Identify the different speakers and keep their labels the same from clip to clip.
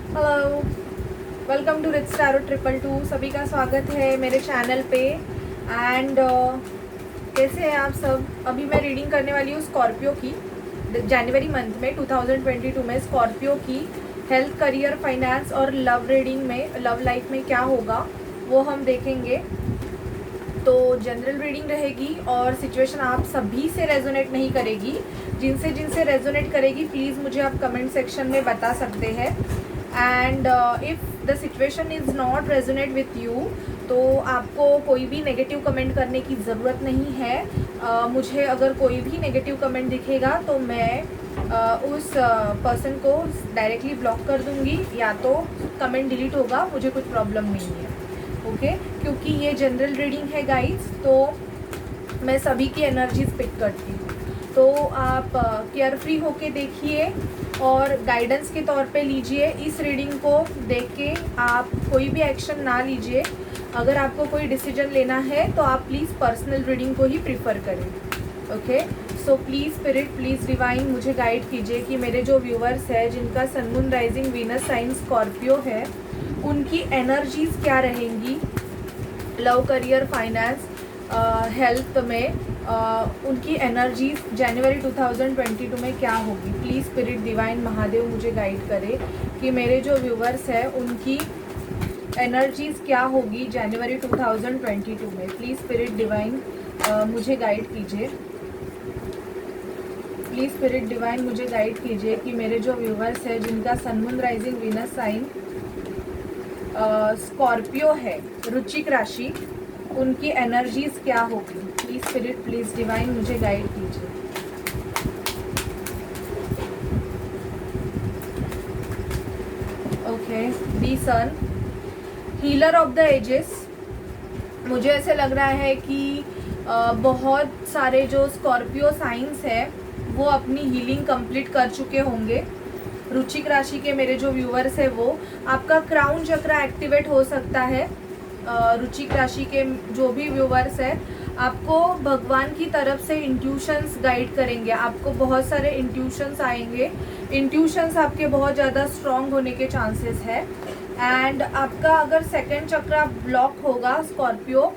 Speaker 1: Hello, welcome to rich tarot 222। सभी का स्वागत है मेरे चैनल पे। एंड कैसे हैं आप सब। अभी मैं रीडिंग करने वाली हूँ स्कॉर्पियो की, जनवरी मंथ में 2022 में स्कॉर्पियो की हेल्थ, करियर, फाइनेंस और लव रीडिंग में, लव लाइफ में क्या होगा वो हम देखेंगे। तो जनरल रीडिंग रहेगी और सिचुएशन आप सभी से रेजोनेट नहीं करेगी। जिनसे जिनसे रेजोनेट करेगी प्लीज़ मुझे आप कमेंट सेक्शन में बता सकते हैं। And if the situation is not resonate with you तो आपको कोई भी नेगेटिव कमेंट करने की ज़रूरत नहीं है। मुझे अगर कोई भी नेगेटिव कमेंट दिखेगा तो मैं उस पर्सन को डायरेक्टली ब्लॉक कर दूंगी, या तो कमेंट डिलीट होगा, मुझे कुछ प्रॉब्लम नहीं है। ओके क्योंकि ये जनरल रीडिंग है गाइस, तो मैं सभी की एनर्जीज पिक करती हूँ। तो आप केयर फ्री होके देखिए और गाइडेंस के तौर पे लीजिए। इस रीडिंग को देख के आप कोई भी एक्शन ना लीजिए। अगर आपको कोई डिसीजन लेना है तो आप प्लीज़ पर्सनल रीडिंग को ही प्रीफर करें। Okay, so please spirit, please divine मुझे गाइड कीजिए कि मेरे जो व्यूअर्स हैं जिनका sun moon rising venus sign scorpio है, उनकी एनर्जीज क्या रहेंगी लव, करियर, फाइनेंस, हेल्थ में। उनकी एनर्जीज जनवरी 2022 में क्या होगी। प्लीज़ स्पिरिट डिवाइन महादेव मुझे गाइड करे कि मेरे जो व्यूवर्स हैं उनकी एनर्जीज क्या होगी जनवरी 2022 में। प्लीज़ स्पिरिट डिवाइन मुझे गाइड कीजिए। प्लीज़ स्पिरिट डिवाइन मुझे गाइड कीजिए कि मेरे जो व्यूवर्स हैं जिनका sun moon rising venus sign scorpio है, रुचिक राशि, उनकी एनर्जीज क्या होगी। प्लीज स्पिरिट, प्लीज डिवाइन मुझे गाइड कीजिए। Okay, the sun, healer of the ages. मुझे ऐसे लग रहा है कि बहुत सारे जो स्कॉर्पियो साइंस है वो अपनी हीलिंग कंप्लीट कर चुके होंगे। रुचिक राशि के मेरे जो व्यूवर्स है वो, आपका क्राउन चक्र एक्टिवेट हो सकता है। रुचिक राशि के जो भी व्यूवर्स है, आपको भगवान की तरफ से इंट्यूशंस गाइड करेंगे। आपको बहुत सारे इंट्यूशंस आएंगे। इंट्यूशंस आपके बहुत ज़्यादा स्ट्रॉन्ग होने के चांसेस है। एंड आपका अगर सेकंड चक्र ब्लॉक होगा स्कॉर्पियो,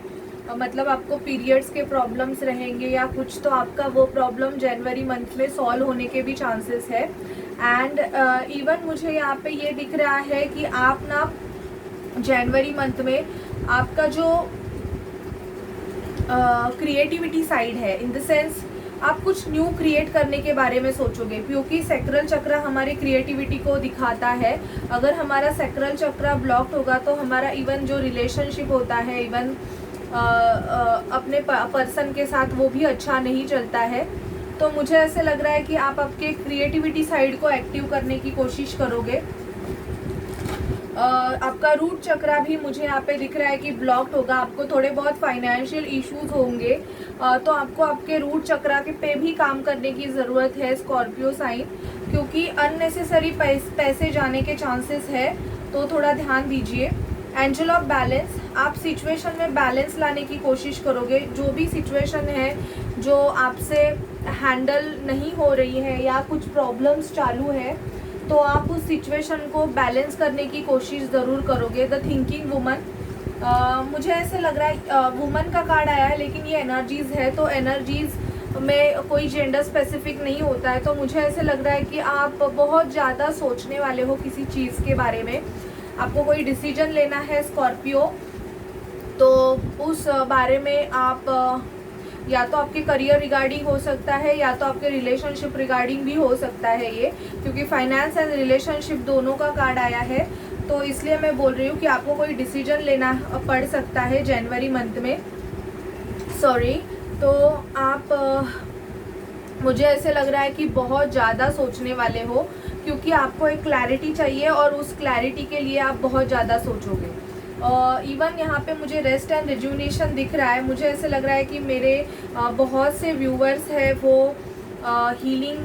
Speaker 1: मतलब आपको पीरियड्स के प्रॉब्लम्स रहेंगे या कुछ, तो आपका वो प्रॉब्लम जनवरी मंथ में सॉल्व होने के भी चांसेस है। एंड इवन मुझे यहाँ पे ये दिख रहा है कि आप ना जनवरी मंथ में आपका जो क्रिएटिविटी साइड है, इन द सेंस आप कुछ न्यू क्रिएट करने के बारे में सोचोगे, क्योंकि सैक्रल चक्र हमारे क्रिएटिविटी को दिखाता है। अगर हमारा सैक्रल चक्र ब्लॉक्ड होगा तो हमारा इवन जो रिलेशनशिप होता है, इवन अपने पर्सन के साथ, वो भी अच्छा नहीं चलता है। तो मुझे ऐसे लग रहा है कि आप आपके क्रिएटिविटी साइड को एक्टिव करने की कोशिश करोगे। आपका रूट चक्रा भी मुझे यहाँ पे दिख रहा है कि ब्लॉक्ड होगा। आपको थोड़े बहुत फाइनेंशियल इश्यूज होंगे, तो आपको आपके रूट चक्रा के पे भी काम करने की ज़रूरत है स्कॉर्पियो साइन, क्योंकि अननेसेसरी पैसे जाने के चांसेस है, तो थोड़ा ध्यान दीजिए। एंजल ऑफ बैलेंस, आप सिचुएशन में बैलेंस लाने की कोशिश करोगे। जो भी सिचुएशन है जो आपसे हैंडल नहीं हो रही है या कुछ प्रॉब्लम्स चालू है, तो आप उस सिचुएशन को बैलेंस करने की कोशिश ज़रूर करोगे। द थिंकिंग वुमन, मुझे ऐसे लग रहा है वुमन का कार्ड आया है, लेकिन ये एनर्जीज़ है, तो एनर्जीज़ में कोई जेंडर स्पेसिफिक नहीं होता है। तो मुझे ऐसे लग रहा है कि आप बहुत ज़्यादा सोचने वाले हो किसी चीज़ के बारे में। आपको कोई डिसीजन लेना है स्कॉर्पियो, तो उस बारे में आप या तो आपके करियर रिगार्डिंग हो सकता है या तो आपके रिलेशनशिप रिगार्डिंग भी हो सकता है ये, क्योंकि फाइनेंस एंड रिलेशनशिप दोनों का कार्ड आया है। तो इसलिए मैं बोल रही हूँ कि आपको कोई डिसीजन लेना पड़ सकता है जनवरी मंथ में। सॉरी, तो आप मुझे ऐसे लग रहा है कि बहुत ज़्यादा सोचने वाले हो, क्योंकि आपको एक क्लैरिटी चाहिए और उस क्लैरिटी के लिए आप बहुत ज़्यादा सोचोगे। इवन यहाँ पे मुझे रेस्ट एंड रिजुविनेशन दिख रहा है। मुझे ऐसे लग रहा है कि मेरे बहुत से व्यूवर्स हैं वो हीलिंग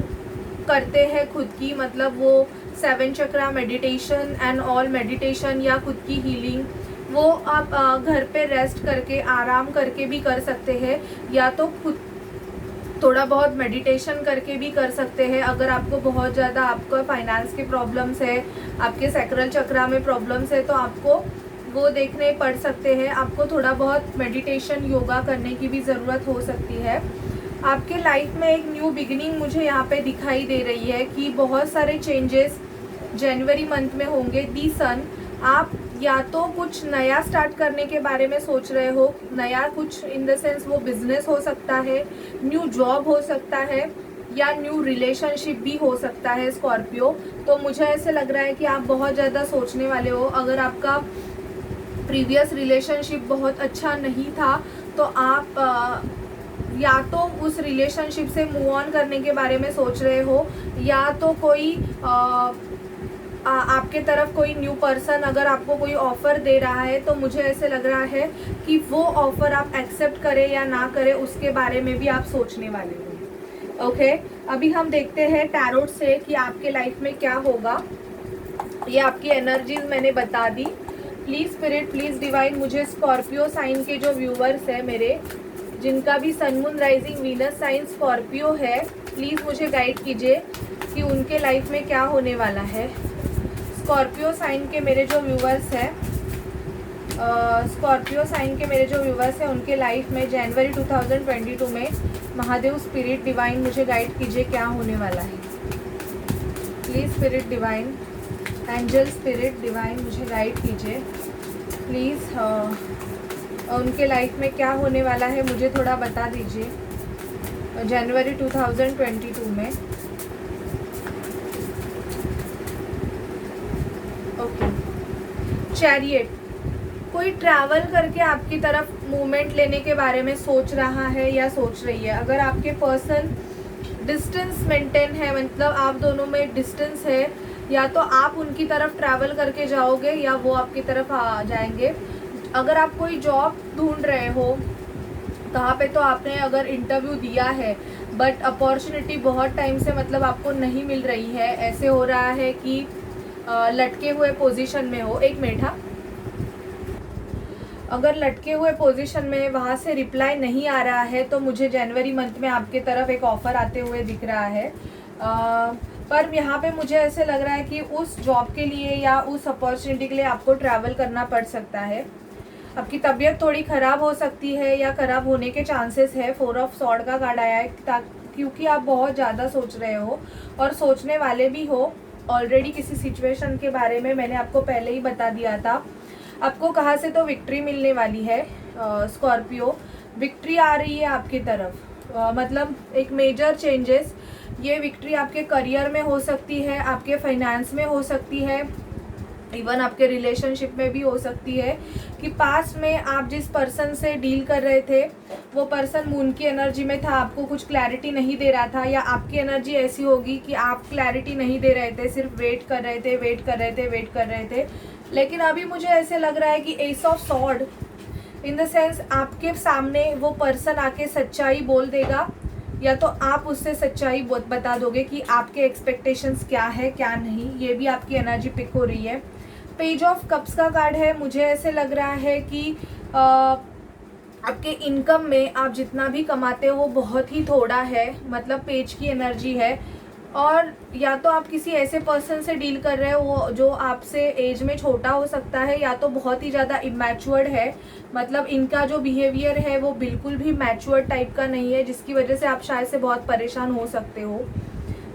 Speaker 1: करते हैं खुद की, मतलब वो 7 चक्रा मेडिटेशन एंड ऑल मेडिटेशन या खुद की हीलिंग वो आप घर पे रेस्ट करके, आराम करके भी कर सकते हैं, या तो खुद थोड़ा बहुत मेडिटेशन करके भी कर सकते हैं। अगर आपको बहुत ज़्यादा आपका फाइनेंस के प्रॉब्लम्स है, आपके सैक्रल चक्रा में प्रॉब्लम्स है, तो आपको वो देखने पड़ सकते हैं। आपको थोड़ा बहुत मेडिटेशन योगा करने की भी ज़रूरत हो सकती है। आपके लाइफ में एक न्यू बिगिनिंग मुझे यहाँ पे दिखाई दे रही है कि बहुत सारे चेंजेस जनवरी मंथ में होंगे। दी सन, आप या तो कुछ नया स्टार्ट करने के बारे में सोच रहे हो, नया कुछ इन द सेंस वो बिजनेस हो सकता है, न्यू जॉब हो सकता है, या न्यू रिलेशनशिप भी हो सकता है स्कॉर्पियो। तो मुझे ऐसे लग रहा है कि आप बहुत ज़्यादा सोचने वाले हो। अगर आपका प्रीवियस रिलेशनशिप बहुत अच्छा नहीं था तो आप या तो उस रिलेशनशिप से मूव ऑन करने के बारे में सोच रहे हो, या तो कोई आपके तरफ कोई न्यू पर्सन अगर आपको कोई ऑफ़र दे रहा है, तो मुझे ऐसे लग रहा है कि वो ऑफ़र आप एक्सेप्ट करें या ना करें उसके बारे में भी आप सोचने वाले हो। ओके, अभी हम देखते हैं टैरोट से कि आपके लाइफ में क्या होगा। ये आपकी एनर्जीज मैंने बता दी। प्लीज़ स्पिरिट, प्लीज़ डिवाइन, मुझे स्कॉर्पियो साइन के जो व्यूवर्स हैं मेरे, जिनका भी sun moon rising venus sign scorpio है, प्लीज़ मुझे गाइड कीजिए कि उनके लाइफ में क्या होने वाला है। स्कॉर्पियो साइन के मेरे जो व्यूवर्स हैं, स्कॉर्पियो साइन के मेरे जो व्यूवर्स हैं, उनके लाइफ में जनवरी 2022 में महादेव स्पिरिट डिवाइन मुझे गाइड कीजिए क्या होने वाला है। Please spirit divine, angel spirit divine मुझे गाइड कीजिए प्लीज़। उनके लाइफ में क्या होने वाला है मुझे थोड़ा बता दीजिए जनवरी 2022 में। ओके, चैरियट, कोई ट्रैवल करके आपकी तरफ मूवमेंट लेने के बारे में सोच रहा है या सोच रही है। अगर आपके पर्सन डिस्टेंस मेंटेन है, मतलब आप दोनों में डिस्टेंस है, या तो आप उनकी तरफ ट्रैवल करके जाओगे या वो आपकी तरफ आ जाएंगे। अगर आप कोई जॉब ढूंढ रहे हो कहाँ पे, तो आपने अगर इंटरव्यू दिया है बट अपॉर्चुनिटी बहुत टाइम से मतलब आपको नहीं मिल रही है, ऐसे हो रहा है कि लटके हुए पोजीशन में हो। एक मिनट, हाँ, अगर लटके हुए पोजीशन में वहाँ से रिप्लाई नहीं आ रहा है तो मुझे जनवरी मंथ में आपके तरफ एक ऑफ़र आते हुए दिख रहा है। पर यहाँ पे मुझे ऐसे लग रहा है कि उस जॉब के लिए या उस अपॉर्चुनिटी के लिए आपको ट्रैवल करना पड़ सकता है। आपकी तबीयत थोड़ी ख़राब हो सकती है या ख़राब होने के चांसेस है। 4 ऑफ सॉर्ड का कार्ड आया है क्योंकि आप बहुत ज़्यादा सोच रहे हो और सोचने वाले भी हो ऑलरेडी किसी सिचुएशन के बारे में। मैंने आपको पहले ही बता दिया था। आपको कहाँ से तो विक्ट्री मिलने वाली है स्कॉर्पियो, विक्ट्री आ रही है आपकी तरफ। मतलब एक मेजर चेंजेस, ये विक्ट्री आपके करियर में हो सकती है, आपके फाइनेंस में हो सकती है, इवन आपके रिलेशनशिप में भी हो सकती है कि पास में आप जिस पर्सन से डील कर रहे थे वो पर्सन मून की एनर्जी में था, आपको कुछ क्लैरिटी नहीं दे रहा था, या आपकी एनर्जी ऐसी होगी कि आप क्लैरिटी नहीं दे रहे थे, सिर्फ वेट कर रहे थे। लेकिन अभी मुझे ऐसे लग रहा है कि S of sword in the sense आपके सामने वो पर्सन आके सच्चाई बोल देगा, या तो आप उससे सच्चाई बता दोगे कि आपके एक्सपेक्टेशंस क्या है क्या नहीं। ये भी आपकी एनर्जी पिक हो रही है। पेज ऑफ कप्स का कार्ड है। मुझे ऐसे लग रहा है कि आपके इनकम में आप जितना भी कमाते हो वो बहुत ही थोड़ा है, मतलब पेज की एनर्जी है। और या तो आप किसी ऐसे पर्सन से डील कर रहे हो वो जो आपसे एज में छोटा हो सकता है, या तो बहुत ही ज़्यादा इमैच्योर्ड है, मतलब इनका जो बिहेवियर है वो बिल्कुल भी मैच्योर्ड टाइप का नहीं है, जिसकी वजह से आप शायद से बहुत परेशान हो सकते हो।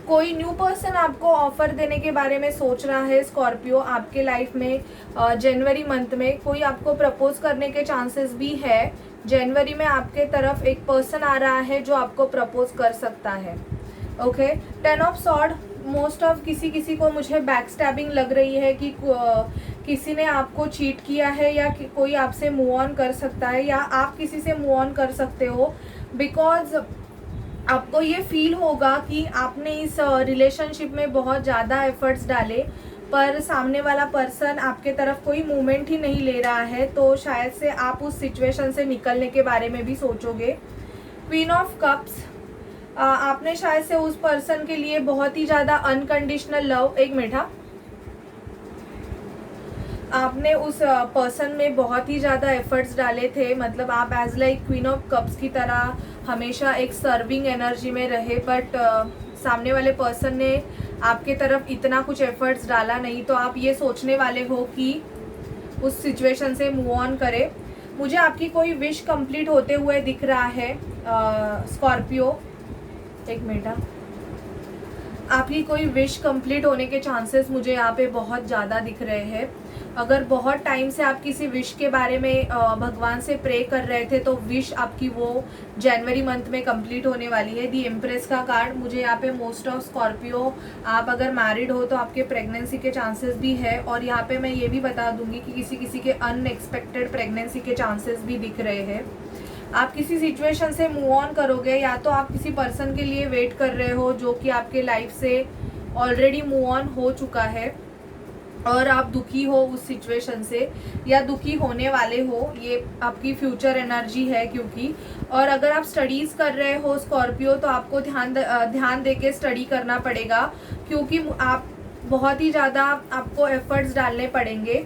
Speaker 1: कोई न्यू पर्सन आपको ऑफ़र देने के बारे में सोच रहा है स्कॉर्पियो आपके लाइफ में। जनवरी मंथ में कोई आपको प्रपोज करने के चांसेस भी है। जनवरी में आपके तरफ एक पर्सन आ रहा है जो आपको प्रपोज कर सकता है। Okay, 10 of sword, most of किसी को मुझे बैक स्टैबिंग लग रही है कि किसी ने आपको चीट किया है, या कोई आपसे मूव ऑन कर सकता है, या आप किसी से मूव ऑन कर सकते हो। बिकॉज आपको ये फील होगा कि आपने इस रिलेशनशिप में बहुत ज़्यादा एफर्ट्स डाले पर सामने वाला पर्सन आपके तरफ कोई मूवमेंट ही नहीं ले रहा है, तो शायद से आप उस सिचुएशन से निकलने के बारे में भी सोचोगे। क्वीन ऑफ कप्स, आपने शायद से उस पर्सन के लिए बहुत ही ज़्यादा अनकंडीशनल लव, एक मिनट, आपने उस पर्सन में बहुत ही ज़्यादा एफर्ट्स डाले थे, मतलब आप as like queen of cups की तरह हमेशा एक सर्विंग एनर्जी में रहे, बट सामने वाले पर्सन ने आपके तरफ इतना कुछ एफर्ट्स डाला नहीं, तो आप ये सोचने वाले हो कि उस सिचुएशन से मूव ऑन करें। मुझे आपकी कोई विश कंप्लीट होते हुए दिख रहा है स्कॉर्पियो, एक मिनट, आपकी कोई विश कंप्लीट होने के चांसेस मुझे यहाँ पे बहुत ज़्यादा दिख रहे हैं। अगर बहुत टाइम से आप किसी विश के बारे में भगवान से प्रे कर रहे थे, तो विश आपकी वो जनवरी मंथ में कंप्लीट होने वाली है। दी एम्प्रेस का कार्ड मुझे यहाँ पे मोस्ट ऑफ स्कॉर्पियो, आप अगर मैरिड हो तो आपके प्रेगनेंसी के चांसेस भी है, और यहाँ पे मैं ये भी बता दूंगी कि किसी किसी के अनएक्सपेक्टेड प्रेगनेंसी के चांसेस भी दिख रहे हैं। आप किसी सिचुएशन से मूव ऑन करोगे, या तो आप किसी पर्सन के लिए वेट कर रहे हो जो कि आपके लाइफ से ऑलरेडी मूव ऑन हो चुका है और आप दुखी हो उस सिचुएशन से, या दुखी होने वाले हो, ये आपकी फ्यूचर एनर्जी है क्योंकि। और अगर आप स्टडीज़ कर रहे हो स्कॉर्पियो, तो आपको ध्यान दे के स्टडी करना पड़ेगा, क्योंकि आप बहुत ही ज़्यादा आपको एफर्ट्स डालने पड़ेंगे।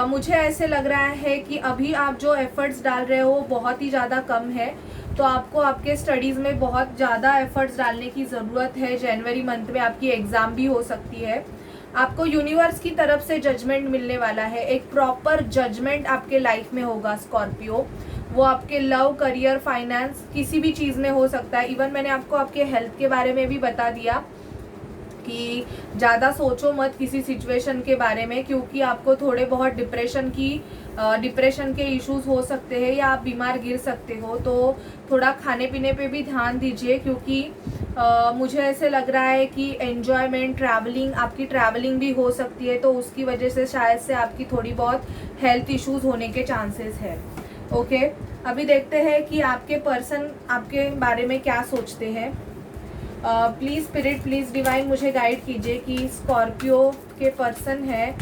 Speaker 1: मुझे ऐसे लग रहा है कि अभी आप जो एफर्ट्स डाल रहे हो वो बहुत ही ज़्यादा कम है, तो आपको आपके स्टडीज़ में बहुत ज़्यादा एफर्ट्स डालने की ज़रूरत है। जनवरी मंथ में आपकी एग्ज़ाम भी हो सकती है। आपको यूनिवर्स की तरफ से जजमेंट मिलने वाला है, एक प्रॉपर जजमेंट आपके लाइफ में होगा स्कॉर्पियो। वो आपके लव, करियर, फाइनेंस, किसी भी चीज़ में हो सकता है। इवन मैंने आपको आपके हेल्थ के बारे में भी बता दिया कि ज़्यादा सोचो मत किसी सिचुएशन के बारे में, क्योंकि आपको थोड़े बहुत डिप्रेशन के इश्यूज हो सकते हैं, या आप बीमार गिर सकते हो। तो थोड़ा खाने पीने पे भी ध्यान दीजिए, क्योंकि मुझे ऐसे लग रहा है कि एन्जॉयमेंट, ट्रैवलिंग, आपकी ट्रैवलिंग भी हो सकती है, तो उसकी वजह से शायद से आपकी थोड़ी बहुत हेल्थ इश्यूज होने के चांसेस है। ओके, अभी देखते हैं कि आपके पर्सन आपके बारे में क्या सोचते हैं। प्लीज़ स्पिरिट, प्लीज़ डिवाइन मुझे गाइड कीजिए कि स्कॉर्पियो के पर्सन है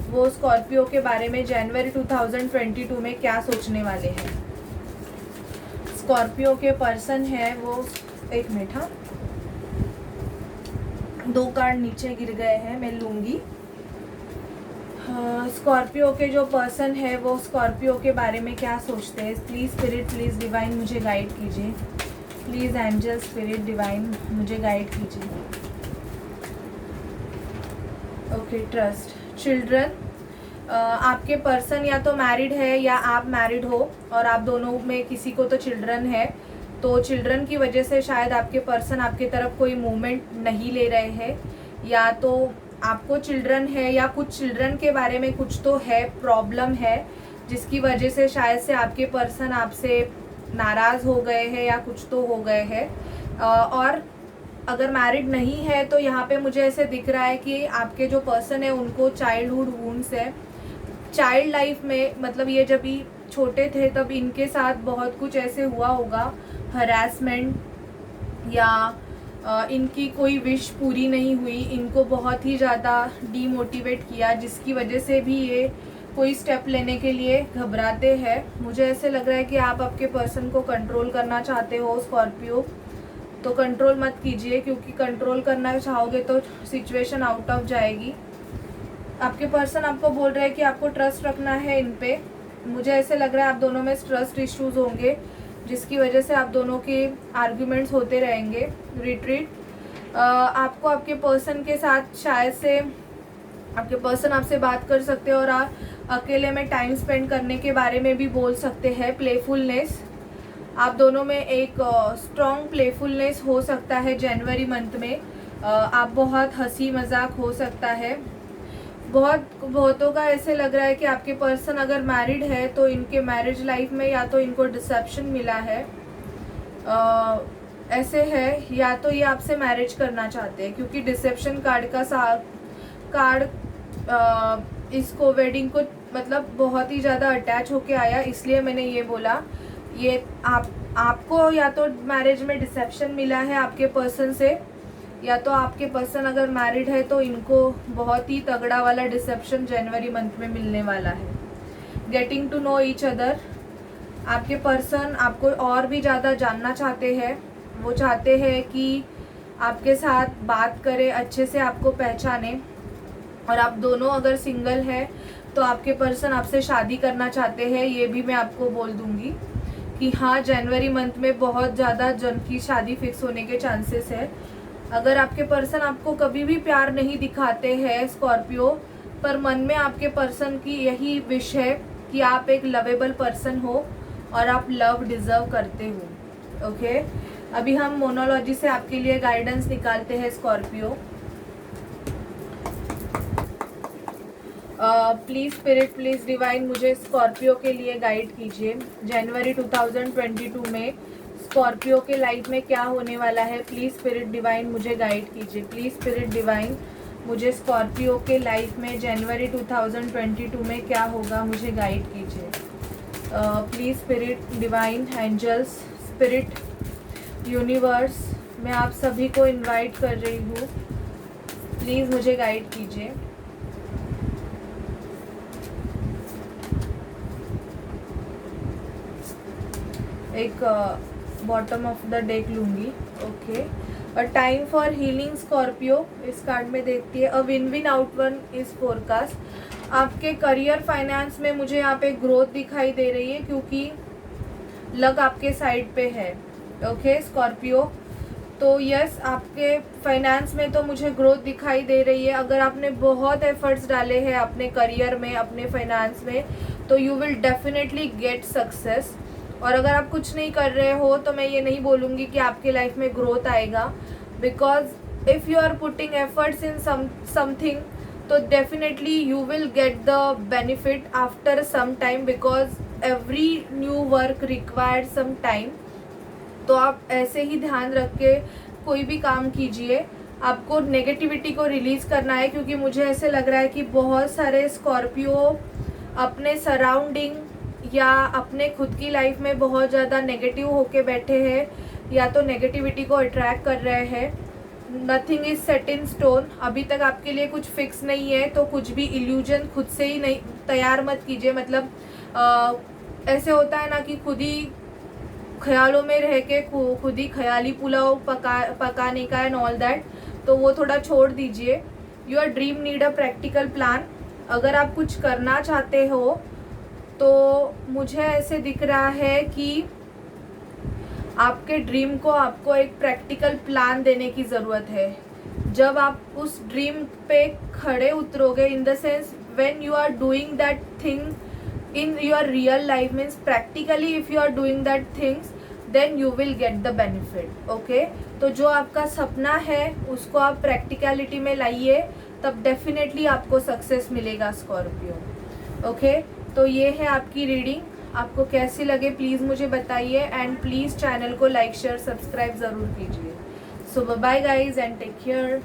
Speaker 1: वो स्कॉर्पियो के बारे में जनवरी 2022 में क्या सोचने वाले हैं। स्कॉर्पियो के पर्सन है वो, एक मिनट, हाँ, 2 कार्ड नीचे गिर गए हैं, मैं लूँगी। स्कॉर्पियो के जो पर्सन है वो स्कॉर्पियो के बारे में क्या सोचते हैं। प्लीज़ स्पिरिट, प्लीज़ डिवाइन मुझे गाइड कीजिए। प्लीज़ एंजल, स्पिरिट, डिवाइन मुझे गाइड कीजिए। ओके, ट्रस्ट, चिल्ड्रन, आपके पर्सन या तो मैरिड है या आप मैरिड हो, और आप दोनों में किसी को तो चिल्ड्रन है, तो चिल्ड्रन की वजह से शायद आपके पर्सन आपके तरफ कोई मूवमेंट नहीं ले रहे हैं, या तो आपको चिल्ड्रन है या कुछ चिल्ड्रन के बारे में कुछ तो है, प्रॉब्लम है, जिसकी वजह से शायद से आपके पर्सन आपसे नाराज़ हो गए हैं या कुछ तो हो गए हैं। और अगर मैरिड नहीं है तो यहाँ पे मुझे ऐसे दिख रहा है कि आपके जो पर्सन है उनको चाइल्डहुड वुंड्स है। चाइल्ड लाइफ में, मतलब ये जब भी छोटे थे तब इनके साथ बहुत कुछ ऐसे हुआ होगा, हरासमेंट, या इनकी कोई विश पूरी नहीं हुई, इनको बहुत ही ज़्यादा डीमोटिवेट किया, जिसकी वजह से भी ये कोई स्टेप लेने के लिए घबराते हैं। मुझे ऐसे लग रहा है कि आप आपके पर्सन को कंट्रोल करना चाहते हो स्कॉर्पियो, तो कंट्रोल मत कीजिए, क्योंकि कंट्रोल करना चाहोगे तो सिचुएशन आउट ऑफ जाएगी। आपके पर्सन आपको बोल रहे हैं कि आपको ट्रस्ट रखना है इन पे। मुझे ऐसे लग रहा है आप दोनों में ट्रस्ट इश्यूज होंगे, जिसकी वजह से आप दोनों के आर्ग्यूमेंट्स होते रहेंगे। रिट्रीट, आपको आपके पर्सन के साथ शायद से आपके पर्सन आपसे बात कर सकते हैं और आप अकेले में टाइम स्पेंड करने के बारे में भी बोल सकते हैं। प्लेफुलनेस, आप दोनों में एक स्ट्रॉन्ग प्लेफुलनेस हो सकता है जनवरी मंथ में। आप बहुत हंसी मजाक हो सकता है। बहुतों का ऐसे लग रहा है कि आपके पर्सन अगर मैरिड है तो इनके मैरिज लाइफ में या तो इनको डिसेप्शन मिला है, ऐसे है, या तो ये आपसे मैरिज करना चाहते हैं, क्योंकि डिसेप्शन कार्ड का कार्ड इसको वेडिंग को मतलब बहुत ही ज़्यादा अटैच होके आया, इसलिए मैंने ये बोला। ये आपको या तो मैरिज में डिसेप्शन मिला है आपके पर्सन से, या तो आपके पर्सन अगर मैरिड है तो इनको बहुत ही तगड़ा वाला डिसेप्शन जनवरी मंथ में मिलने वाला है। Getting to know each other, आपके पर्सन आपको और भी ज़्यादा जानना चाहते हैं। वो चाहते हैं कि आपके साथ बात करें, अच्छे से आपको पहचाने, और आप दोनों अगर सिंगल है तो आपके पर्सन आपसे शादी करना चाहते हैं, ये भी मैं आपको बोल दूंगी। कि हाँ जनवरी मंथ में बहुत ज़्यादा जन की शादी फिक्स होने के चांसेस है। अगर आपके पर्सन आपको कभी भी प्यार नहीं दिखाते हैं स्कॉर्पियो, पर मन में आपके पर्सन की यही विश है कि आप एक लवेबल पर्सन हो और आप लव डिज़र्व करते हो। ओके, अभी हम मोनोलॉजी से आपके लिए गाइडेंस निकालते हैं Scorpio. Please spirit, please divine, मुझे स्कॉर्पियो के लिए गाइड कीजिए। जनवरी 2022 में स्कॉर्पियो के लाइफ में क्या होने वाला है? प्लीज़ स्पिरिट डिवाइन मुझे गाइड कीजिए। प्लीज़ स्पिरिट डिवाइन, मुझे स्कॉर्पियो के लाइफ में जनवरी 2022 में क्या होगा, मुझे गाइड कीजिए। Please spirit divine, angels, spirit, universe, मैं आप सभी को इनवाइट कर रही हूँ, प्लीज़ मुझे गाइड कीजिए। एक बॉटम ऑफ द डेक लूँगी। Okay, a time for healing Scorpio इस कार्ड में देखती है। A win win outcome is forecast. आपके करियर फाइनेंस में मुझे यहाँ पे ग्रोथ दिखाई दे रही है क्योंकि लक आपके साइड पे है। ओके स्कॉर्पियो, तो यस आपके फाइनेंस में तो मुझे ग्रोथ दिखाई दे रही है। अगर आपने बहुत एफर्ट्स डाले हैं अपने करियर में, अपने फाइनेंस में, तो you will definitely get success. और अगर आप कुछ नहीं कर रहे हो तो मैं ये नहीं बोलूँगी कि आपके लाइफ में ग्रोथ आएगा, because if you are putting efforts in something तो definitely you will get the benefit after some time, because every new work required some time. तो आप ऐसे ही ध्यान रख के कोई भी काम कीजिए। आपको नेगेटिविटी को रिलीज़ करना है, क्योंकि मुझे ऐसे लग रहा है कि बहुत सारे स्कॉर्पियो अपने सराउंडिंग या अपने खुद की लाइफ में बहुत ज़्यादा नेगेटिव होके बैठे हैं, या तो नेगेटिविटी को अट्रैक्ट कर रहे हैं। Nothing is set in stone, अभी तक आपके लिए कुछ फिक्स नहीं है, तो कुछ भी इल्यूजन खुद से ही नहीं तैयार मत कीजिए। मतलब ऐसे होता है ना कि खुद ही ख्यालों में रह के खुद ही ख्याली पुलाव पकाने का एंड ऑल दैट, तो वो थोड़ा छोड़ दीजिए। Your dream need a practical plan. अगर आप कुछ करना चाहते हो तो मुझे ऐसे दिख रहा है कि आपके ड्रीम को आपको एक प्रैक्टिकल प्लान देने की ज़रूरत है। जब आप उस ड्रीम पे खड़े उतरोगे, in the sense when you are doing that thing in your real life, means practically if you are doing that things then you will get the benefit. Okay, तो जो आपका सपना है उसको आप प्रैक्टिकलिटी में लाइए, तब डेफिनेटली आपको सक्सेस मिलेगा स्कॉर्पियो। ओके, तो ये है आपकी रीडिंग। आपको कैसी लगे प्लीज़ मुझे बताइए, एंड प्लीज़ चैनल को लाइक शेयर सब्सक्राइब ज़रूर कीजिए। So bye guys and take care.